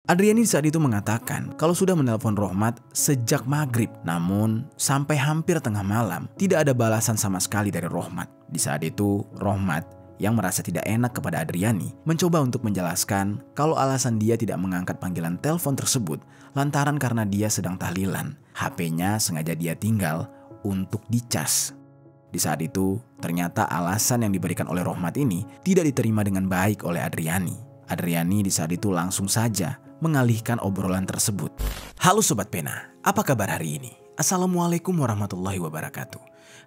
Adriani saat itu mengatakan kalau sudah menelpon Rohmat sejak maghrib, namun sampai hampir tengah malam tidak ada balasan sama sekali dari Rohmat. Di saat itu, Rohmat yang merasa tidak enak kepada Adriani mencoba untuk menjelaskan kalau alasan dia tidak mengangkat panggilan telepon tersebut lantaran karena dia sedang tahlilan. HP-nya sengaja dia tinggal untuk dicas. Di saat itu, ternyata alasan yang diberikan oleh Rohmat ini tidak diterima dengan baik oleh Adriani. Adriani di saat itu langsung saja mengalihkan obrolan tersebut. Halo Sobat Pena, apa kabar hari ini? Assalamualaikum warahmatullahi wabarakatuh.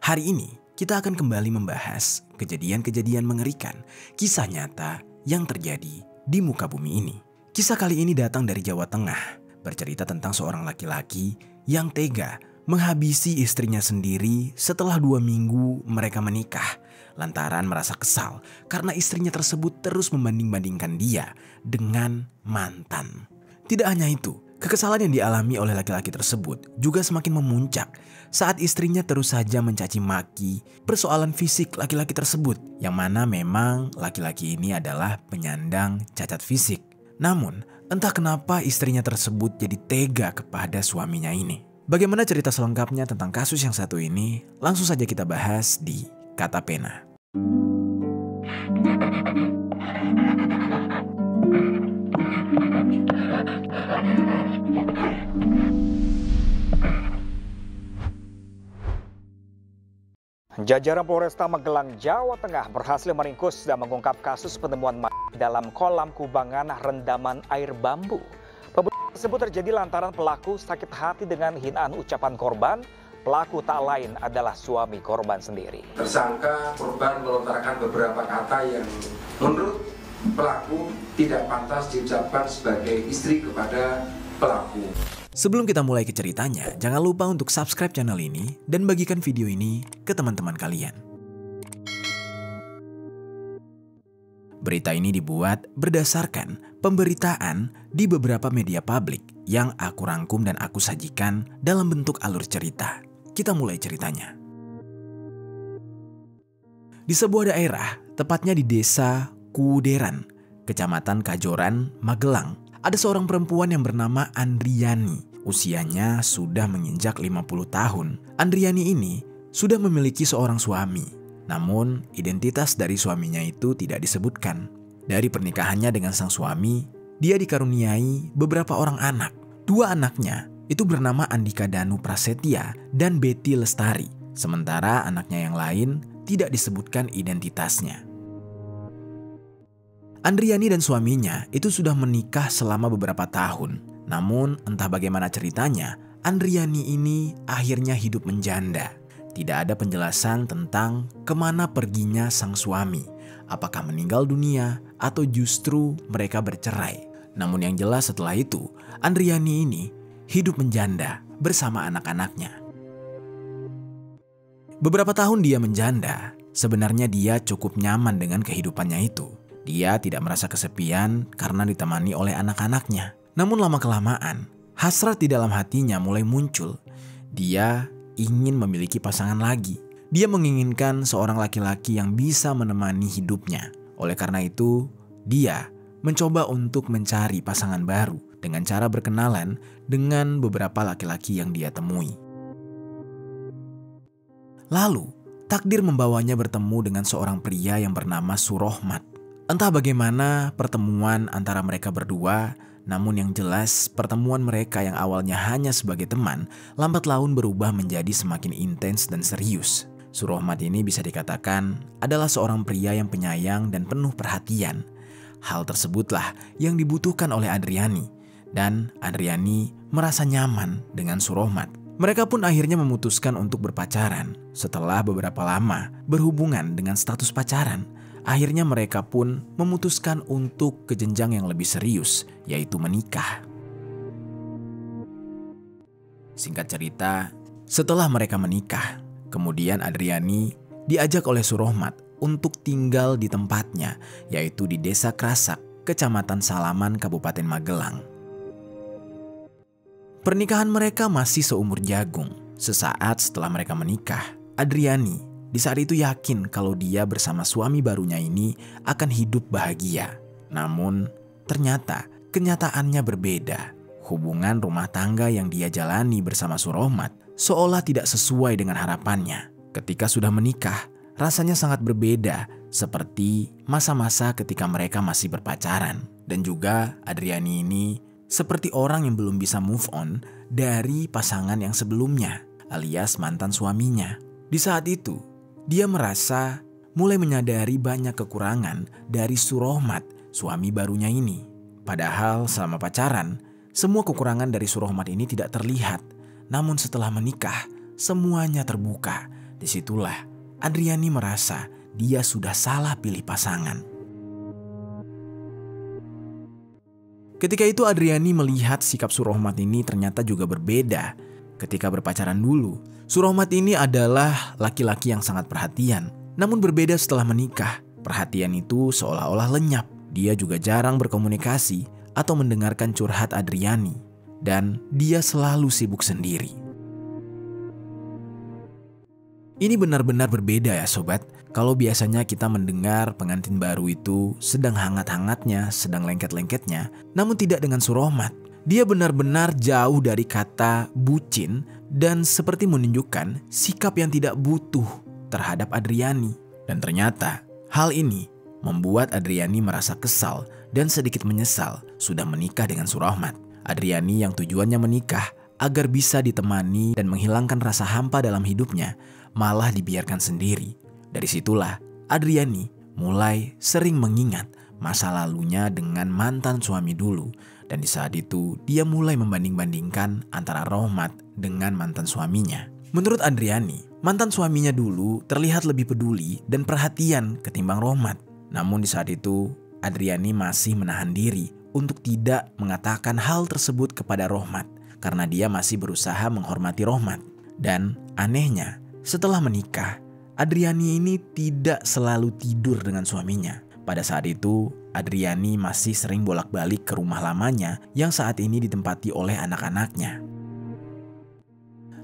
Hari ini kita akan kembali membahas kejadian-kejadian mengerikan, kisah nyata yang terjadi di muka bumi ini. Kisah kali ini datang dari Jawa Tengah, bercerita tentang seorang laki-laki yang tega menghabisi istrinya sendiri setelah 2 minggu mereka menikah, lantaran merasa kesal karena istrinya tersebut terus membanding-bandingkan dia dengan mantan. Tidak hanya itu, kekesalan yang dialami oleh laki-laki tersebut juga semakin memuncak saat istrinya terus saja mencaci maki persoalan fisik laki-laki tersebut, yang mana memang laki-laki ini adalah penyandang cacat fisik. Namun, entah kenapa istrinya tersebut jadi tega kepada suaminya ini. Bagaimana cerita selengkapnya tentang kasus yang satu ini? Langsung saja kita bahas di Kata Pena. Jajaran Polresta Magelang, Jawa Tengah berhasil meringkus dan mengungkap kasus penemuan mayat dalam kolam kubangan rendaman air bambu. Pembunuhan tersebut terjadi lantaran pelaku sakit hati dengan hinaan ucapan korban. Pelaku tak lain adalah suami korban sendiri. Tersangka korban melontarkan beberapa kata yang menurut pelaku tidak pantas diucapkan sebagai istri kepada pelaku. Sebelum kita mulai ke ceritanya, jangan lupa untuk subscribe channel ini dan bagikan video ini ke teman-teman kalian. Berita ini dibuat berdasarkan pemberitaan di beberapa media publik yang aku rangkum dan aku sajikan dalam bentuk alur cerita. Kita mulai ceritanya. Di sebuah daerah, tepatnya di desa Kuderan, kecamatan Kajoran, Magelang, ada seorang perempuan yang bernama Andriani. Usianya sudah menginjak 50 tahun. Andriani ini sudah memiliki seorang suami. Namun, identitas dari suaminya itu tidak disebutkan. Dari pernikahannya dengan sang suami, dia dikaruniai beberapa orang anak. 2 anaknya itu bernama Andika Danu Prasetya dan Betty Lestari. Sementara anaknya yang lain tidak disebutkan identitasnya. Andriani dan suaminya itu sudah menikah selama beberapa tahun. Namun entah bagaimana ceritanya, Andriani ini akhirnya hidup menjanda. Tidak ada penjelasan tentang kemana perginya sang suami. Apakah meninggal dunia atau justru mereka bercerai. Namun yang jelas setelah itu, Andriani ini hidup menjanda bersama anak-anaknya. Beberapa tahun dia menjanda, sebenarnya dia cukup nyaman dengan kehidupannya itu. Dia tidak merasa kesepian karena ditemani oleh anak-anaknya. Namun lama-kelamaan, hasrat di dalam hatinya mulai muncul. Dia ingin memiliki pasangan lagi. Dia menginginkan seorang laki-laki yang bisa menemani hidupnya. Oleh karena itu, dia mencoba untuk mencari pasangan baru dengan cara berkenalan dengan beberapa laki-laki yang dia temui. Lalu, takdir membawanya bertemu dengan seorang pria yang bernama Surohmat. Entah bagaimana pertemuan antara mereka berdua, namun yang jelas pertemuan mereka yang awalnya hanya sebagai teman, lambat laun berubah menjadi semakin intens dan serius. Surohmat ini bisa dikatakan adalah seorang pria yang penyayang dan penuh perhatian. Hal tersebutlah yang dibutuhkan oleh Andriani. Dan Andriani merasa nyaman dengan Surohmat. Mereka pun akhirnya memutuskan untuk berpacaran. Setelah beberapa lama berhubungan dengan status pacaran, akhirnya mereka pun memutuskan untuk ke jenjang yang lebih serius, yaitu menikah. Singkat cerita, setelah mereka menikah, kemudian Andriani diajak oleh Surohmat untuk tinggal di tempatnya, yaitu di Desa Krasak, Kecamatan Salaman, Kabupaten Magelang. Pernikahan mereka masih seumur jagung. Sesaat setelah mereka menikah, Andriani di saat itu yakin kalau dia bersama suami barunya ini akan hidup bahagia. Namun, ternyata kenyataannya berbeda. Hubungan rumah tangga yang dia jalani bersama Surohmat seolah tidak sesuai dengan harapannya. Ketika sudah menikah, rasanya sangat berbeda seperti masa-masa ketika mereka masih berpacaran. Dan juga Adriani ini seperti orang yang belum bisa move on dari pasangan yang sebelumnya, alias mantan suaminya. Di saat itu, dia merasa mulai menyadari banyak kekurangan dari Surohmat, suami barunya ini. Padahal selama pacaran, semua kekurangan dari Surohmat ini tidak terlihat. Namun setelah menikah, semuanya terbuka. Disitulah Adriani merasa dia sudah salah pilih pasangan. Ketika itu Adriani melihat sikap Surohmat ini ternyata juga berbeda. Ketika berpacaran dulu, Surohmat ini adalah laki-laki yang sangat perhatian. Namun berbeda setelah menikah, perhatian itu seolah-olah lenyap. Dia juga jarang berkomunikasi atau mendengarkan curhat Adriani. Dan dia selalu sibuk sendiri. Ini benar-benar berbeda ya sobat. Kalau biasanya kita mendengar pengantin baru itu sedang hangat-hangatnya, sedang lengket-lengketnya. Namun tidak dengan Surohmat. Dia benar-benar jauh dari kata bucin dan seperti menunjukkan sikap yang tidak butuh terhadap Adriani. Dan ternyata hal ini membuat Adriani merasa kesal dan sedikit menyesal sudah menikah dengan Surohmat. Adriani yang tujuannya menikah agar bisa ditemani dan menghilangkan rasa hampa dalam hidupnya malah dibiarkan sendiri. Dari situlah Adriani mulai sering mengingat masa lalunya dengan mantan suami dulu. Dan di saat itu dia mulai membanding-bandingkan antara Rohmat dengan mantan suaminya. Menurut Adriani, mantan suaminya dulu terlihat lebih peduli dan perhatian ketimbang Rohmat. Namun di saat itu Adriani masih menahan diri untuk tidak mengatakan hal tersebut kepada Rohmat karena dia masih berusaha menghormati Rohmat. Dan anehnya, setelah menikah, Adriani ini tidak selalu tidur dengan suaminya. Pada saat itu, Adriani masih sering bolak-balik ke rumah lamanya yang saat ini ditempati oleh anak-anaknya.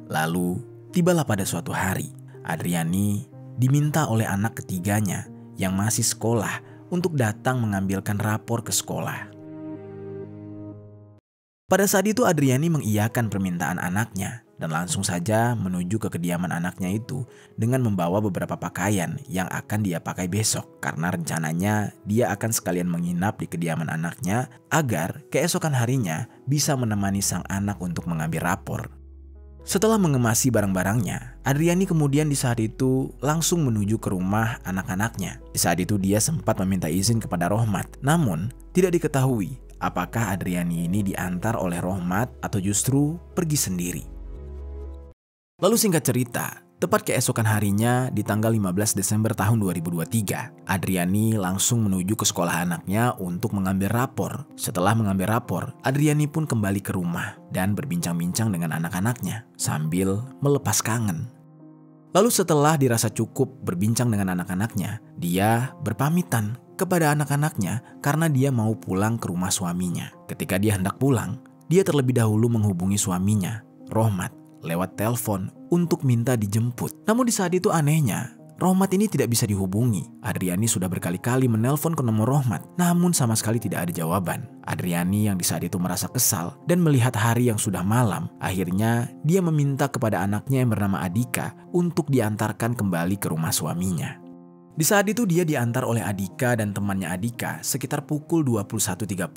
Lalu, tibalah pada suatu hari, Adriani diminta oleh anak ketiganya yang masih sekolah untuk datang mengambilkan rapor ke sekolah. Pada saat itu Adriani mengiyakan permintaan anaknya dan langsung saja menuju ke kediaman anaknya itu dengan membawa beberapa pakaian yang akan dia pakai besok karena rencananya dia akan sekalian menginap di kediaman anaknya agar keesokan harinya bisa menemani sang anak untuk mengambil rapor. Setelah mengemasi barang-barangnya, Adriani kemudian di saat itu langsung menuju ke rumah anak-anaknya. Di saat itu dia sempat meminta izin kepada Rohmat, namun tidak diketahui apakah Adriani ini diantar oleh Rohmat atau justru pergi sendiri. Lalu singkat cerita, tepat keesokan harinya di tanggal 15 Desember tahun 2023, Adriani langsung menuju ke sekolah anaknya untuk mengambil rapor. Setelah mengambil rapor, Adriani pun kembali ke rumah dan berbincang-bincang dengan anak-anaknya sambil melepas kangen. Lalu setelah dirasa cukup berbincang dengan anak-anaknya, dia berpamitan kepada anak-anaknya karena dia mau pulang ke rumah suaminya. Ketika dia hendak pulang, dia terlebih dahulu menghubungi suaminya, Rohmat, lewat telepon untuk minta dijemput. Namun di saat itu anehnya, Rohmat ini tidak bisa dihubungi. Adriani sudah berkali-kali menelpon ke nomor Rohmat, namun sama sekali tidak ada jawaban. Adriani yang di saat itu merasa kesal dan melihat hari yang sudah malam, akhirnya dia meminta kepada anaknya yang bernama Adika untuk diantarkan kembali ke rumah suaminya. Di saat itu dia diantar oleh Adika dan temannya Adika sekitar pukul 21.30.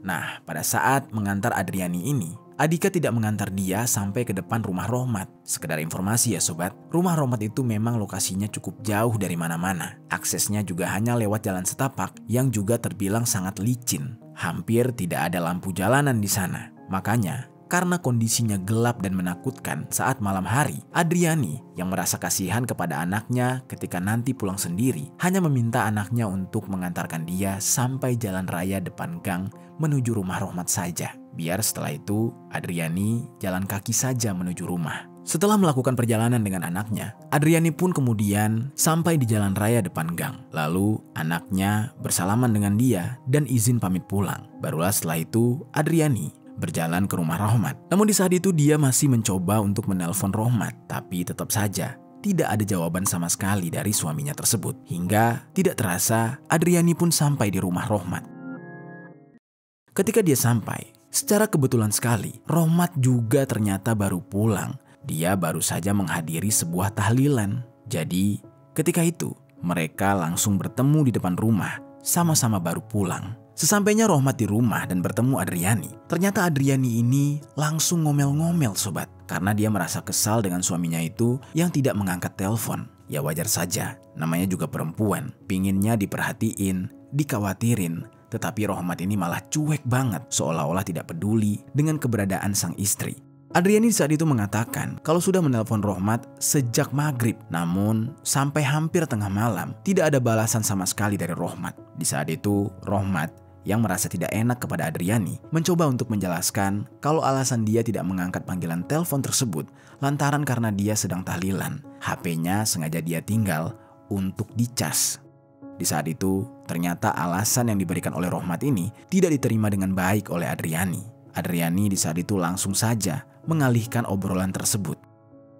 Nah, pada saat mengantar Adriani ini, Adika tidak mengantar dia sampai ke depan rumah Rohmat. Sekedar informasi ya sobat, rumah Rohmat itu memang lokasinya cukup jauh dari mana-mana. Aksesnya juga hanya lewat jalan setapak yang juga terbilang sangat licin. Hampir tidak ada lampu jalanan di sana. Makanya, karena kondisinya gelap dan menakutkan saat malam hari, Adriani yang merasa kasihan kepada anaknya ketika nanti pulang sendiri, hanya meminta anaknya untuk mengantarkan dia sampai jalan raya depan gang menuju rumah Rohmat saja. Biar setelah itu Adriani jalan kaki saja menuju rumah. Setelah melakukan perjalanan dengan anaknya, Adriani pun kemudian sampai di jalan raya depan gang. Lalu anaknya bersalaman dengan dia dan izin pamit pulang. Barulah setelah itu Adriani berjalan ke rumah Rohmat. Namun di saat itu dia masih mencoba untuk menelpon Rohmat, tapi tetap saja tidak ada jawaban sama sekali dari suaminya tersebut. Hingga tidak terasa Adriani pun sampai di rumah Rohmat. Ketika dia sampai, secara kebetulan sekali, Rohmat juga ternyata baru pulang. Dia baru saja menghadiri sebuah tahlilan. Jadi, ketika itu, mereka langsung bertemu di depan rumah, sama-sama baru pulang. Sesampainya Rohmat di rumah dan bertemu Adriani, ternyata Adriani ini langsung ngomel-ngomel sobat. Karena dia merasa kesal dengan suaminya itu yang tidak mengangkat telepon. Ya wajar saja, namanya juga perempuan, pinginnya diperhatiin, dikhawatirin. Tetapi Rohmat ini malah cuek banget, seolah-olah tidak peduli dengan keberadaan sang istri. Adriani saat itu mengatakan kalau sudah menelpon Rohmat sejak maghrib, namun sampai hampir tengah malam tidak ada balasan sama sekali dari Rohmat. Di saat itu Rohmat yang merasa tidak enak kepada Adriani mencoba untuk menjelaskan kalau alasan dia tidak mengangkat panggilan telepon tersebut lantaran karena dia sedang tahlilan. HP-nya sengaja dia tinggal untuk dicas. Di saat itu ternyata alasan yang diberikan oleh Rohmat ini tidak diterima dengan baik oleh Adriani. Adriani di saat itu langsung saja mengalihkan obrolan tersebut.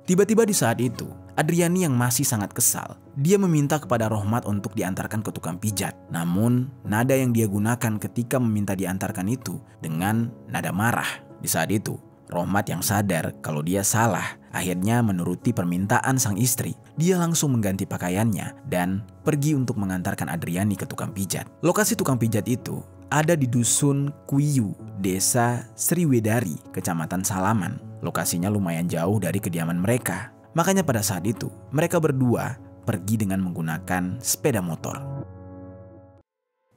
Tiba-tiba di saat itu, Adriani yang masih sangat kesal, dia meminta kepada Rohmat untuk diantarkan ke tukang pijat. Namun, nada yang dia gunakan ketika meminta diantarkan itu dengan nada marah. Di saat itu, Rohmat yang sadar kalau dia salah, akhirnya menuruti permintaan sang istri. Dia langsung mengganti pakaiannya dan pergi untuk mengantarkan Adriani ke tukang pijat. Lokasi tukang pijat itu ada di Dusun Kuiyu, Desa Sriwedari, Kecamatan Salaman. Lokasinya lumayan jauh dari kediaman mereka. Makanya pada saat itu, mereka berdua pergi dengan menggunakan sepeda motor.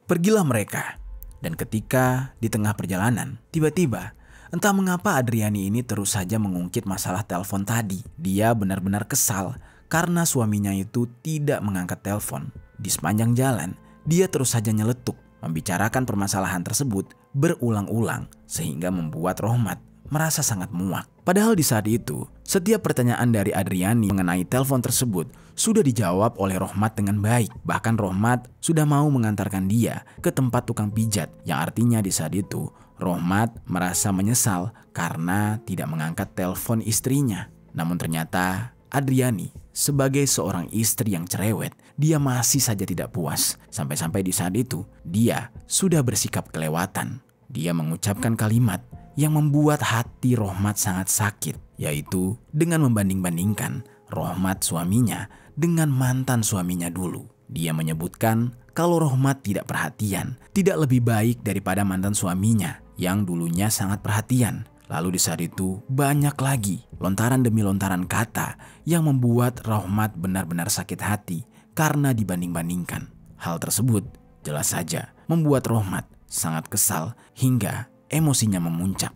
Pergilah mereka, dan ketika di tengah perjalanan, tiba-tiba, entah mengapa Adriani ini terus saja mengungkit masalah telepon tadi. Dia benar-benar kesal karena suaminya itu tidak mengangkat telepon. Di sepanjang jalan, dia terus saja nyeletuk, membicarakan permasalahan tersebut berulang-ulang sehingga membuat Rohmat merasa sangat muak. Padahal di saat itu, setiap pertanyaan dari Adriani mengenai telepon tersebut sudah dijawab oleh Rohmat dengan baik. Bahkan Rohmat sudah mau mengantarkan dia ke tempat tukang pijat, yang artinya di saat itu Rohmat merasa menyesal karena tidak mengangkat telepon istrinya. Namun ternyata Adriani sebagai seorang istri yang cerewet, dia masih saja tidak puas. Sampai-sampai di saat itu, dia sudah bersikap kelewatan. Dia mengucapkan kalimat yang membuat hati Rohmat sangat sakit, yaitu dengan membanding-bandingkan Rohmat suaminya dengan mantan suaminya dulu. Dia menyebutkan kalau Rohmat tidak perhatian, tidak lebih baik daripada mantan suaminya yang dulunya sangat perhatian. Lalu di saat itu banyak lagi lontaran demi lontaran kata yang membuat Rohmat benar-benar sakit hati karena dibanding-bandingkan. Hal tersebut jelas saja membuat Rohmat sangat kesal hingga emosinya memuncak.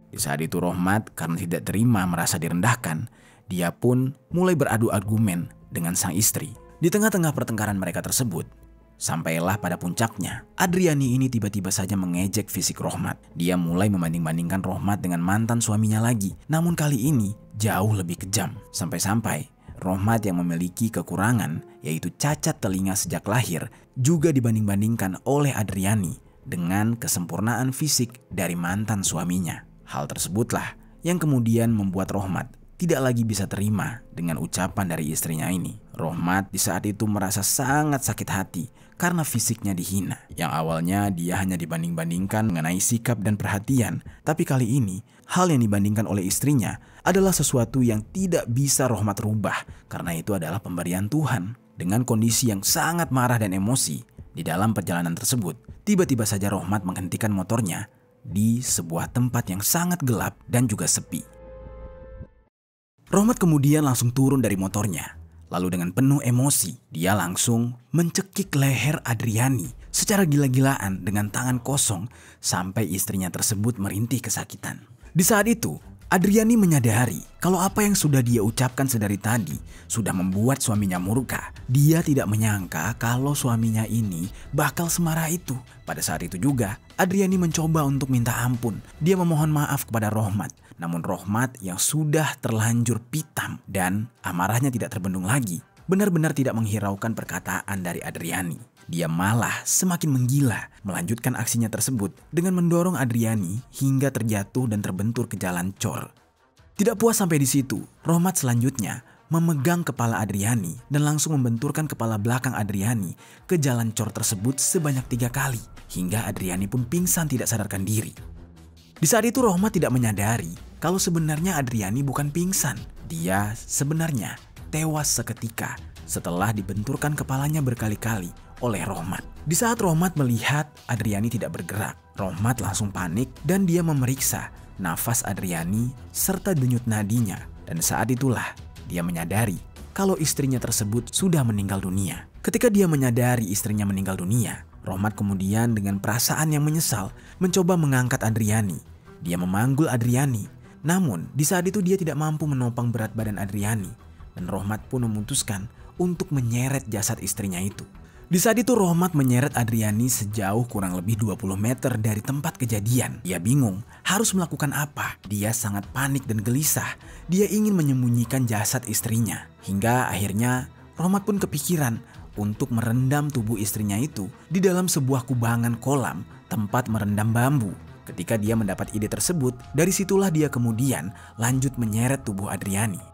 Di saat itu Rohmat karena tidak terima merasa direndahkan, dia pun mulai beradu argumen dengan sang istri. Di tengah-tengah pertengkaran mereka tersebut, sampailah pada puncaknya, Adriani ini tiba-tiba saja mengejek fisik Rohmat. Dia mulai membanding-bandingkan Rohmat dengan mantan suaminya lagi. Namun kali ini jauh lebih kejam. Sampai-sampai Rohmat yang memiliki kekurangan, yaitu cacat telinga sejak lahir, juga dibanding-bandingkan oleh Adriani dengan kesempurnaan fisik dari mantan suaminya. Hal tersebutlah yang kemudian membuat Rohmat tidak lagi bisa terima dengan ucapan dari istrinya ini. Rohmat di saat itu merasa sangat sakit hati karena fisiknya dihina. Yang awalnya dia hanya dibanding-bandingkan mengenai sikap dan perhatian, tapi kali ini hal yang dibandingkan oleh istrinya adalah sesuatu yang tidak bisa Rohmat rubah karena itu adalah pemberian Tuhan. Dengan kondisi yang sangat marah dan emosi di dalam perjalanan tersebut, tiba-tiba saja Rohmat menghentikan motornya di sebuah tempat yang sangat gelap dan juga sepi. Rohmat kemudian langsung turun dari motornya. Lalu dengan penuh emosi, dia langsung mencekik leher Adriani secara gila-gilaan dengan tangan kosong sampai istrinya tersebut merintih kesakitan. Di saat itu, Adriani menyadari kalau apa yang sudah dia ucapkan sedari tadi sudah membuat suaminya murka. Dia tidak menyangka kalau suaminya ini bakal semarah itu. Pada saat itu juga, Adriani mencoba untuk minta ampun. Dia memohon maaf kepada Rohmat. Namun Rohmat yang sudah terlanjur pitam dan amarahnya tidak terbendung lagi, benar-benar tidak menghiraukan perkataan dari Adriani. Dia malah semakin menggila melanjutkan aksinya tersebut dengan mendorong Adriani hingga terjatuh dan terbentur ke jalan cor. Tidak puas sampai di situ, Rohmat selanjutnya memegang kepala Adriani dan langsung membenturkan kepala belakang Adriani ke jalan cor tersebut sebanyak 3 kali. Hingga Adriani pun pingsan tidak sadarkan diri. Di saat itu Rohmat tidak menyadari kalau sebenarnya Adriani bukan pingsan. Dia sebenarnya tewas seketika setelah dibenturkan kepalanya berkali-kali oleh Rohmat. Di saat Rohmat melihat Adriani tidak bergerak, Rohmat langsung panik dan dia memeriksa nafas Adriani serta denyut nadinya. Dan saat itulah dia menyadari kalau istrinya tersebut sudah meninggal dunia. Ketika dia menyadari istrinya meninggal dunia, Rohmat kemudian dengan perasaan yang menyesal mencoba mengangkat Adriani. Dia memanggul Adriani, namun di saat itu dia tidak mampu menopang berat badan Adriani. Dan Rohmat pun memutuskan untuk menyeret jasad istrinya itu. Di saat itu Rohmat menyeret Adriani sejauh kurang lebih 20 meter dari tempat kejadian. Dia bingung harus melakukan apa. Dia sangat panik dan gelisah. Dia ingin menyembunyikan jasad istrinya. Hingga akhirnya Rohmat pun kepikiran untuk merendam tubuh istrinya itu di dalam sebuah kubangan kolam tempat merendam bambu. Ketika dia mendapat ide tersebut, dari situlah dia kemudian lanjut menyeret tubuh Adriani.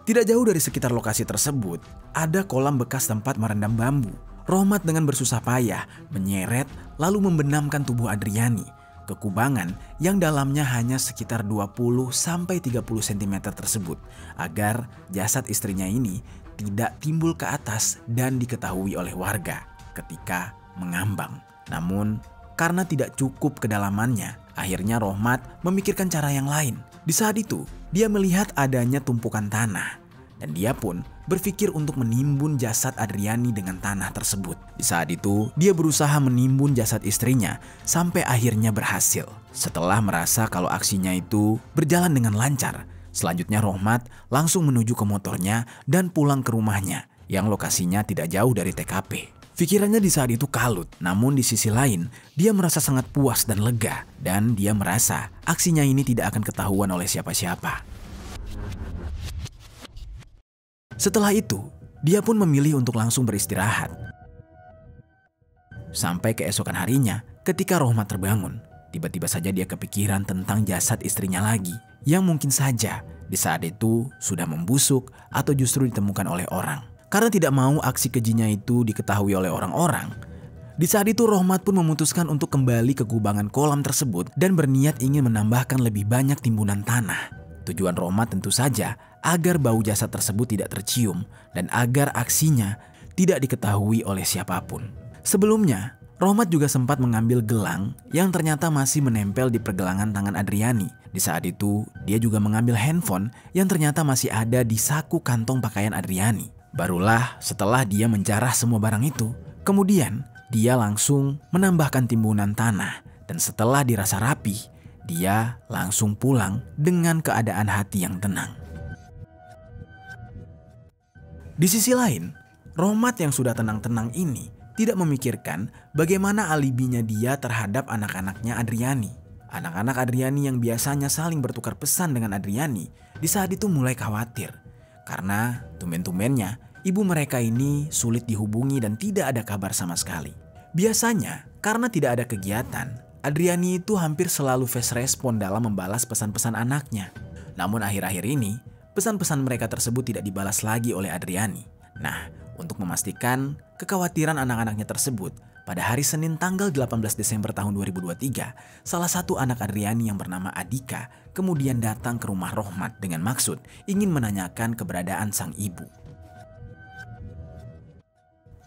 Tidak jauh dari sekitar lokasi tersebut, ada kolam bekas tempat merendam bambu. Rohmat dengan bersusah payah menyeret lalu membenamkan tubuh Adriani ke kubangan yang dalamnya hanya sekitar 20-30 cm tersebut agar jasad istrinya ini tidak timbul ke atas dan diketahui oleh warga ketika mengambang. Namun karena tidak cukup kedalamannya, akhirnya Rohmat memikirkan cara yang lain. Di saat itu dia melihat adanya tumpukan tanah dan dia pun berpikir untuk menimbun jasad Adriani dengan tanah tersebut. Di saat itu dia berusaha menimbun jasad istrinya sampai akhirnya berhasil. Setelah merasa kalau aksinya itu berjalan dengan lancar, selanjutnya Rohmat langsung menuju ke motornya dan pulang ke rumahnya yang lokasinya tidak jauh dari TKP. Pikirannya di saat itu kalut, namun di sisi lain dia merasa sangat puas dan lega dan dia merasa aksinya ini tidak akan ketahuan oleh siapa-siapa. Setelah itu, dia pun memilih untuk langsung beristirahat. Sampai keesokan harinya, ketika Rohmat terbangun, tiba-tiba saja dia kepikiran tentang jasad istrinya lagi yang mungkin saja di saat itu sudah membusuk atau justru ditemukan oleh orang. Karena tidak mau aksi kejinya itu diketahui oleh orang-orang, di saat itu Rohmat pun memutuskan untuk kembali ke kubangan kolam tersebut dan berniat ingin menambahkan lebih banyak timbunan tanah. Tujuan Rohmat tentu saja agar bau jasad tersebut tidak tercium dan agar aksinya tidak diketahui oleh siapapun. Sebelumnya, Rohmat juga sempat mengambil gelang yang ternyata masih menempel di pergelangan tangan Adriani. Di saat itu, dia juga mengambil handphone yang ternyata masih ada di saku kantong pakaian Adriani. Barulah setelah dia menjarah semua barang itu, kemudian dia langsung menambahkan timbunan tanah. Dan setelah dirasa rapi, dia langsung pulang dengan keadaan hati yang tenang. Di sisi lain, Rohmat yang sudah tenang-tenang ini tidak memikirkan bagaimana alibinya dia terhadap anak-anaknya Adriani. Anak-anak Adriani yang biasanya saling bertukar pesan dengan Adriani di saat itu mulai khawatir. Karena tumben-tumbennya ibu mereka ini sulit dihubungi dan tidak ada kabar sama sekali. Biasanya karena tidak ada kegiatan, Adriani itu hampir selalu fast respon dalam membalas pesan-pesan anaknya. Namun akhir-akhir ini, pesan-pesan mereka tersebut tidak dibalas lagi oleh Adriani. Nah, untuk memastikan kekhawatiran anak-anaknya tersebut, pada hari Senin tanggal 18 Desember tahun 2023, salah satu anak Adriani yang bernama Adika kemudian datang ke rumah Rohmat dengan maksud ingin menanyakan keberadaan sang ibu.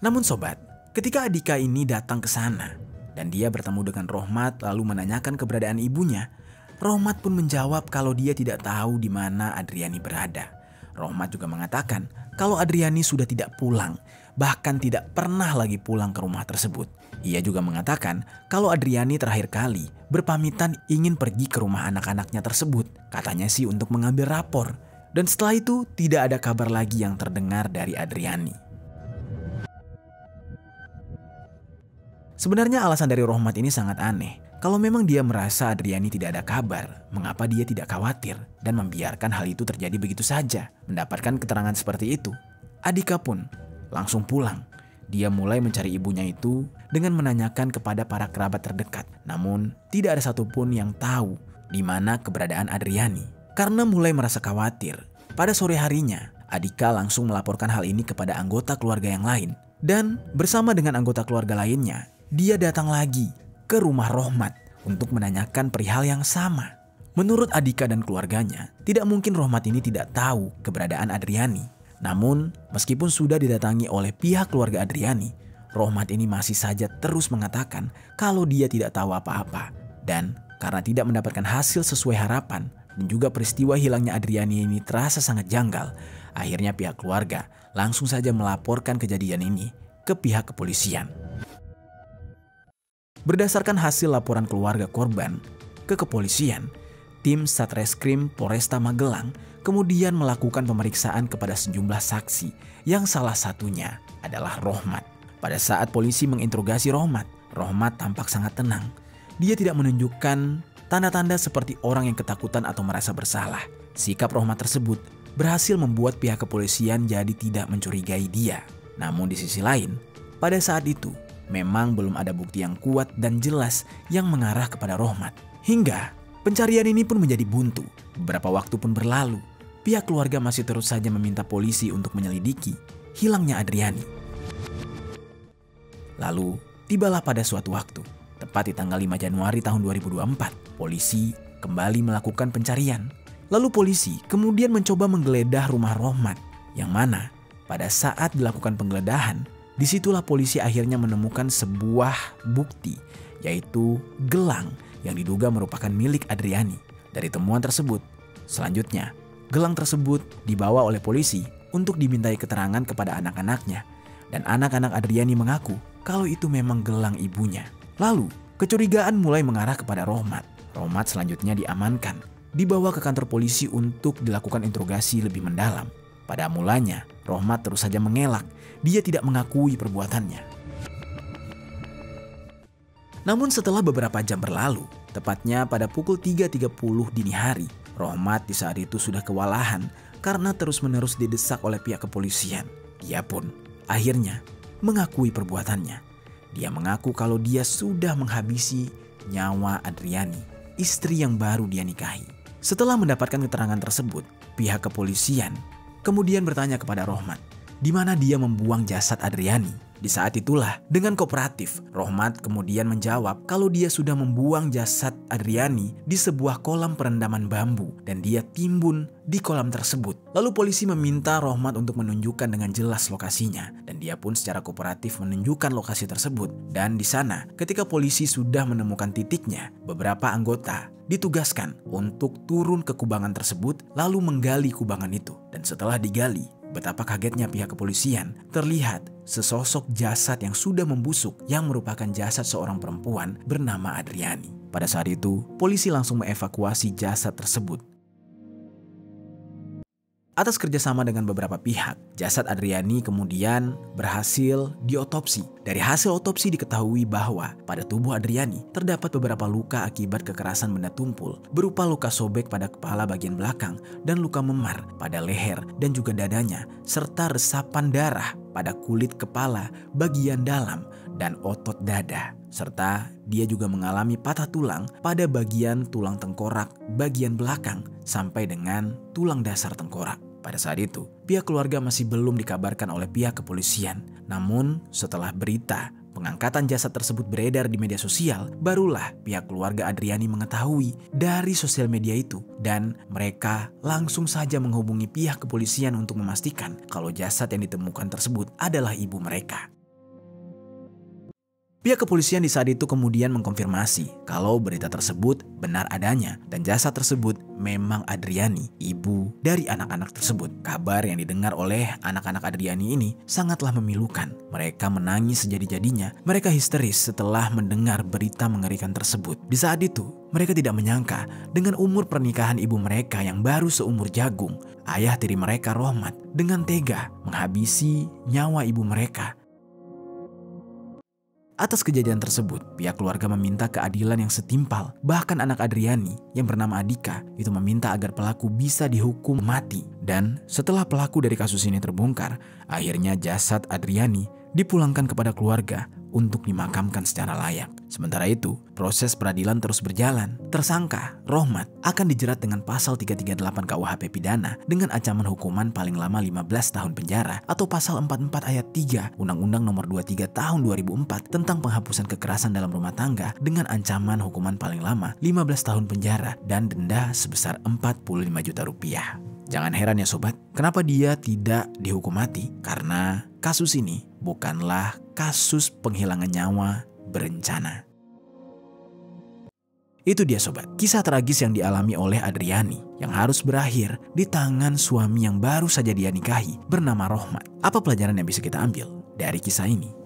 Namun sobat, ketika Adika ini datang ke sana dan dia bertemu dengan Rohmat lalu menanyakan keberadaan ibunya, Rohmat pun menjawab kalau dia tidak tahu di mana Adriani berada. Rohmat juga mengatakan kalau Adriani sudah tidak pulang, bahkan tidak pernah lagi pulang ke rumah tersebut. Ia juga mengatakan kalau Adriani terakhir kali berpamitan ingin pergi ke rumah anak-anaknya tersebut. Katanya sih untuk mengambil rapor. Dan setelah itu tidak ada kabar lagi yang terdengar dari Adriani. Sebenarnya alasan dari Rohmat ini sangat aneh. Kalau memang dia merasa Adriani tidak ada kabar, mengapa dia tidak khawatir dan membiarkan hal itu terjadi begitu saja? Mendapatkan keterangan seperti itu, Adika pun langsung pulang. Dia mulai mencari ibunya itu dengan menanyakan kepada para kerabat terdekat. Namun tidak ada satupun yang tahu di mana keberadaan Adriani. Karena mulai merasa khawatir, pada sore harinya Adika langsung melaporkan hal ini kepada anggota keluarga yang lain. Dan bersama dengan anggota keluarga lainnya, dia datang lagi ke rumah Rohmat untuk menanyakan perihal yang sama. Menurut Adika dan keluarganya, tidak mungkin Rohmat ini tidak tahu keberadaan Adriani. Namun, meskipun sudah didatangi oleh pihak keluarga Adriani, Rohmat ini masih saja terus mengatakan kalau dia tidak tahu apa-apa. Dan karena tidak mendapatkan hasil sesuai harapan dan juga peristiwa hilangnya Adriani ini terasa sangat janggal, akhirnya pihak keluarga langsung saja melaporkan kejadian ini ke pihak kepolisian. Berdasarkan hasil laporan keluarga korban ke kepolisian, tim Satreskrim Polresta Magelang kemudian melakukan pemeriksaan kepada sejumlah saksi yang salah satunya adalah Rohmat. Pada saat polisi menginterogasi Rohmat, Rohmat tampak sangat tenang. Dia tidak menunjukkan tanda-tanda seperti orang yang ketakutan atau merasa bersalah. Sikap Rohmat tersebut berhasil membuat pihak kepolisian jadi tidak mencurigai dia. Namun di sisi lain, pada saat itu memang belum ada bukti yang kuat dan jelas yang mengarah kepada Rohmat. Hingga pencarian ini pun menjadi buntu. Beberapa waktu pun berlalu, pihak keluarga masih terus saja meminta polisi untuk menyelidiki hilangnya Adriani. Lalu, tibalah pada suatu waktu, tepat di tanggal 5 Januari tahun 2024, polisi kembali melakukan pencarian. Lalu polisi kemudian mencoba menggeledah rumah Rohmat, yang mana pada saat dilakukan penggeledahan, disitulah polisi akhirnya menemukan sebuah bukti, yaitu gelang yang diduga merupakan milik Adriani. Dari temuan tersebut, selanjutnya gelang tersebut dibawa oleh polisi untuk dimintai keterangan kepada anak-anaknya. Dan anak-anak Adriani mengaku kalau itu memang gelang ibunya. Lalu, kecurigaan mulai mengarah kepada Rohmat. Rohmat selanjutnya diamankan, dibawa ke kantor polisi untuk dilakukan interogasi lebih mendalam. Pada mulanya, Rohmat terus saja mengelak. Dia tidak mengakui perbuatannya. Namun setelah beberapa jam berlalu, tepatnya pada pukul 3.30 dini hari, Rohmat di saat itu sudah kewalahan karena terus-menerus didesak oleh pihak kepolisian. Dia pun akhirnya mengakui perbuatannya. Dia mengaku kalau dia sudah menghabisi nyawa Adriani, istri yang baru dia nikahi. Setelah mendapatkan keterangan tersebut, pihak kepolisian kemudian bertanya kepada Rohmat, di mana dia membuang jasad Adriani. Di saat itulah, dengan kooperatif, Rohmat kemudian menjawab kalau dia sudah membuang jasad Adriani di sebuah kolam perendaman bambu dan dia timbun di kolam tersebut. Lalu polisi meminta Rohmat untuk menunjukkan dengan jelas lokasinya dan dia pun secara kooperatif menunjukkan lokasi tersebut. Dan di sana, ketika polisi sudah menemukan titiknya, beberapa anggota ditugaskan untuk turun ke kubangan tersebut lalu menggali kubangan itu. Dan setelah digali, betapa kagetnya pihak kepolisian, terlihat sesosok jasad yang sudah membusuk yang merupakan jasad seorang perempuan bernama Adriani. Pada saat itu, polisi langsung mengevakuasi jasad tersebut. Atas kerjasama dengan beberapa pihak, jasad Adriani kemudian berhasil diotopsi. Dari hasil otopsi diketahui bahwa pada tubuh Adriani terdapat beberapa luka akibat kekerasan benda tumpul, berupa luka sobek pada kepala bagian belakang dan luka memar pada leher dan juga dadanya, serta resapan darah pada kulit kepala bagian dalam dan otot dada. Serta dia juga mengalami patah tulang pada bagian tulang tengkorak bagian belakang sampai dengan tulang dasar tengkorak. Pada saat itu, pihak keluarga masih belum dikabarkan oleh pihak kepolisian. Namun, setelah berita pengangkatan jasad tersebut beredar di media sosial, barulah pihak keluarga Adriani mengetahui dari sosial media itu. Dan mereka langsung saja menghubungi pihak kepolisian untuk memastikan kalau jasad yang ditemukan tersebut adalah ibu mereka. Pihak kepolisian di saat itu kemudian mengkonfirmasi kalau berita tersebut benar adanya dan jasad tersebut memang Adriani, ibu dari anak-anak tersebut. Kabar yang didengar oleh anak-anak Adriani ini sangatlah memilukan. Mereka menangis sejadi-jadinya. Mereka histeris setelah mendengar berita mengerikan tersebut. Di saat itu, mereka tidak menyangka dengan umur pernikahan ibu mereka yang baru seumur jagung, ayah tiri mereka Rohmat dengan tega menghabisi nyawa ibu mereka. Atas kejadian tersebut, pihak keluarga meminta keadilan yang setimpal. Bahkan anak Adriani yang bernama Adika itu meminta agar pelaku bisa dihukum mati. Dan setelah pelaku dari kasus ini terbongkar, akhirnya jasad Adriani dipulangkan kepada keluarga untuk dimakamkan secara layak. Sementara itu, proses peradilan terus berjalan. Tersangka, Rohmat, akan dijerat dengan pasal 338 KUHP pidana dengan ancaman hukuman paling lama 15 tahun penjara atau pasal 44 ayat 3 Undang-Undang Nomor 23 Tahun 2004 tentang penghapusan kekerasan dalam rumah tangga dengan ancaman hukuman paling lama 15 tahun penjara dan denda sebesar 45 juta rupiah. Jangan heran ya sobat, kenapa dia tidak dihukum mati? Karena kasus ini bukanlah kasus penghilangan nyawa berencana. Itu dia sobat, kisah tragis yang dialami oleh Adriani yang harus berakhir di tangan suami yang baru saja dia nikahi bernama Rohmat. Apa pelajaran yang bisa kita ambil dari kisah ini?